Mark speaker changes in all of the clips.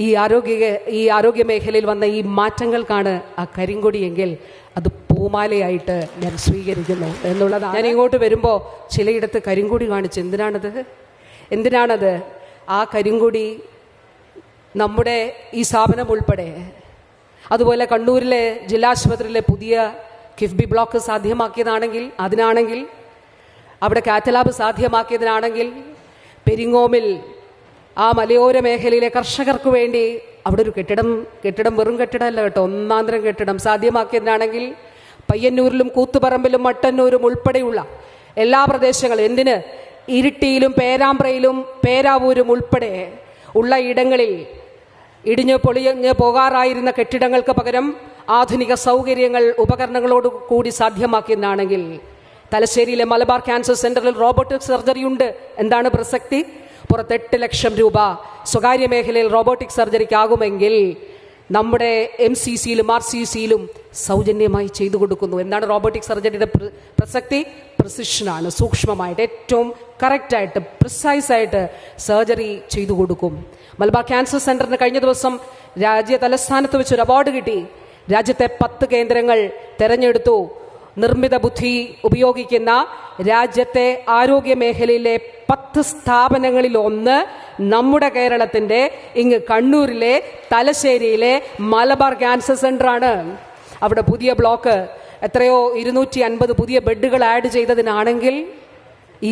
Speaker 1: ഈ ആരോഗ്യ മേഖലയിൽ വന്ന ഈ മാറ്റങ്ങൾക്കാണ് ആ കരിങ്കൊടിയെങ്കിൽ അത് പൂമാലയായിട്ട് ഞാൻ സ്വീകരിക്കുന്നു എന്നുള്ളതാണ്. ഞാൻ ഇങ്ങോട്ട് വരുമ്പോൾ ചിലയിടത്ത് കരിങ്കൊടി കാണിച്ചു. എന്തിനാണത്? ആ കരിങ്കൊടി നമ്മുടെ ഈ സ്ഥാപനം ഉൾപ്പെടെ, അതുപോലെ കണ്ണൂരിലെ ജില്ലാശുപത്രിയിലെ പുതിയ കിഫ്ബി ബ്ലോക്ക് സാധ്യമാക്കിയതാണെങ്കിൽ അതിനാണെങ്കിൽ, അവിടെ കാത്തലാബ് സാധ്യമാക്കിയതിനാണെങ്കിൽ, പെരിങ്ങോമിൽ ആ മലയോര മേഖലയിലെ കർഷകർക്ക് വേണ്ടി അവിടെ ഒരു കെട്ടിടം വെറും കെട്ടിടമല്ല കേട്ടോ, ഒന്നാന്തരം കെട്ടിടം സാധ്യമാക്കിയതിനാണെങ്കിൽ, പയ്യന്നൂരിലും കൂത്തുപറമ്പിലും മട്ടന്നൂരും ഉൾപ്പെടെയുള്ള എല്ലാ പ്രദേശങ്ങളും, എന്തിന് ഇരിട്ടിയിലും പേരാമ്പ്രയിലും പേരാവൂരും ഉൾപ്പെടെ ഉള്ള ഇടങ്ങളിൽ ഇടിഞ്ഞ് പൊളിഞ്ഞ് പോകാറായിരുന്ന കെട്ടിടങ്ങൾക്ക് പകരം ആധുനിക സൗകര്യങ്ങൾ ഉപകരണങ്ങളോട് കൂടി സാധ്യമാക്കിയതാണെങ്കിൽ, തലശ്ശേരിയിലെ മലബാർ ക്യാൻസർ സെന്ററിൽ റോബോട്ടിക് സർജറി ഉണ്ട്. എന്താണ് പ്രസക്തി? പുറത്ത് 8 ലക്ഷം രൂപ സ്വകാര്യ മേഖലയിൽ റോബോട്ടിക് സർജറിക്കാകുമെങ്കിൽ നമ്മുടെ MCCയിലും RCCയിലും സൗജന്യമായി ചെയ്തു കൊടുക്കുന്നു. എന്താണ് റോബോട്ടിക് സർജറിയുടെ പ്രസക്തി? പ്രിസിഷനാണ്. സൂക്ഷ്മമായിട്ട് ഏറ്റവും കറക്റ്റായിട്ട് പ്രിസൈസായിട്ട് സർജറി ചെയ്തു കൊടുക്കും. മലബാർ ക്യാൻസർ സെന്ററിന് കഴിഞ്ഞ ദിവസം രാജ്യ തലസ്ഥാനത്ത് വെച്ചൊരു അവാർഡ് കിട്ടി. രാജ്യത്തെ 10 കേന്ദ്രങ്ങൾ തെരഞ്ഞെടുത്തു. നിർമ്മിത ബുദ്ധി ഉപയോഗിക്കുന്ന രാജ്യത്തെ ആരോഗ്യ മേഖലയിലെ 10 സ്ഥാപനങ്ങളിൽ ഒന്ന് നമ്മുടെ കേരളത്തിൻ്റെ ഇങ്ങ് കണ്ണൂരിലെ തലശ്ശേരിയിലെ മലബാർ ക്യാൻസർ സെൻ്ററാണ്. അവിടെ പുതിയ ബ്ലോക്ക് എത്രയോ 250 പുതിയ ബെഡുകൾ ആഡ് ചെയ്തതിനാണെങ്കിൽ ഈ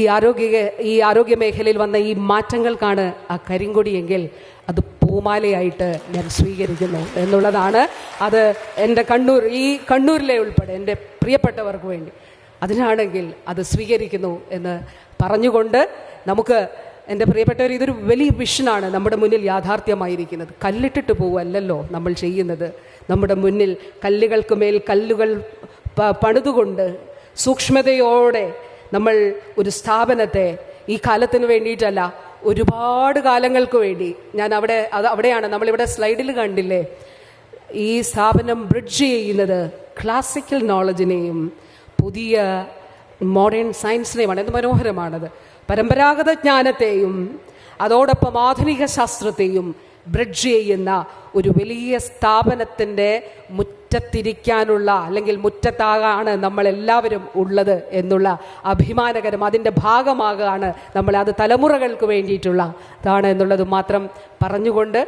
Speaker 1: ആരോഗ്യ മേഖലയിൽ വന്ന ഈ മാറ്റങ്ങൾക്കാണ് ആ കരിങ്കൊടിയെങ്കിൽ അത് പൂമാലയായിട്ട് ഞാൻ സ്വീകരിക്കുന്നു എന്നുള്ളതാണ്. അത് എൻ്റെ കണ്ണൂരിലെ ഉൾപ്പെടെ എൻ്റെ പ്രിയപ്പെട്ടവർക്ക് വേണ്ടി അതിനാണെങ്കിൽ അത് സ്വീകരിക്കുന്നു എന്ന് പറഞ്ഞുകൊണ്ട്, നമുക്ക് എൻ്റെ പ്രിയപ്പെട്ടവർ, ഇതൊരു വലിയ വിഷനാണ് നമ്മുടെ മുന്നിൽ യാഥാർത്ഥ്യമായിരിക്കുന്നത്. കല്ലിട്ടിട്ട് പോവല്ലോ നമ്മൾ ചെയ്യുന്നത്. നമ്മുടെ മുന്നിൽ കല്ലുകൾക്ക് മേൽ കല്ലുകൾ പണിതുകൊണ്ട് സൂക്ഷ്മതയോടെ നമ്മൾ ഒരു സ്ഥാപനത്തെ ഈ കാലത്തിന് വേണ്ടിയിട്ടല്ല, ഒരുപാട് കാലങ്ങൾക്ക് വേണ്ടി, അവിടെയാണ് നമ്മളിവിടെ സ്ലൈഡിൽ കണ്ടില്ലേ, ഈ സ്ഥാപനം ബ്രിഡ്ജ് ചെയ്യുന്നത് ക്ലാസിക്കൽ നോളജിനെയും പുതിയ മോഡേൺ സയൻസിനെയുമാണ്. എന്ത് മനോഹരമാണത്! പരമ്പരാഗത ജ്ഞാനത്തെയും അതോടൊപ്പം ആധുനിക ശാസ്ത്രത്തെയും ബ്രിഡ്ജ് ചെയ്യുന്ന ഒരു വലിയ സ്ഥാപനത്തിൻ്റെ മുറ്റത്തിരിക്കാനുള്ള, അല്ലെങ്കിൽ മുറ്റത്താകാണ് നമ്മളെല്ലാവരും ഉള്ളത് എന്നുള്ള അഭിമാനകരം, അതിൻ്റെ ഭാഗമാകാണ് നമ്മൾ. അത് തലമുറകൾക്ക് വേണ്ടിയിട്ടുള്ള അതാണ് എന്നുള്ളത് മാത്രം പറഞ്ഞുകൊണ്ട്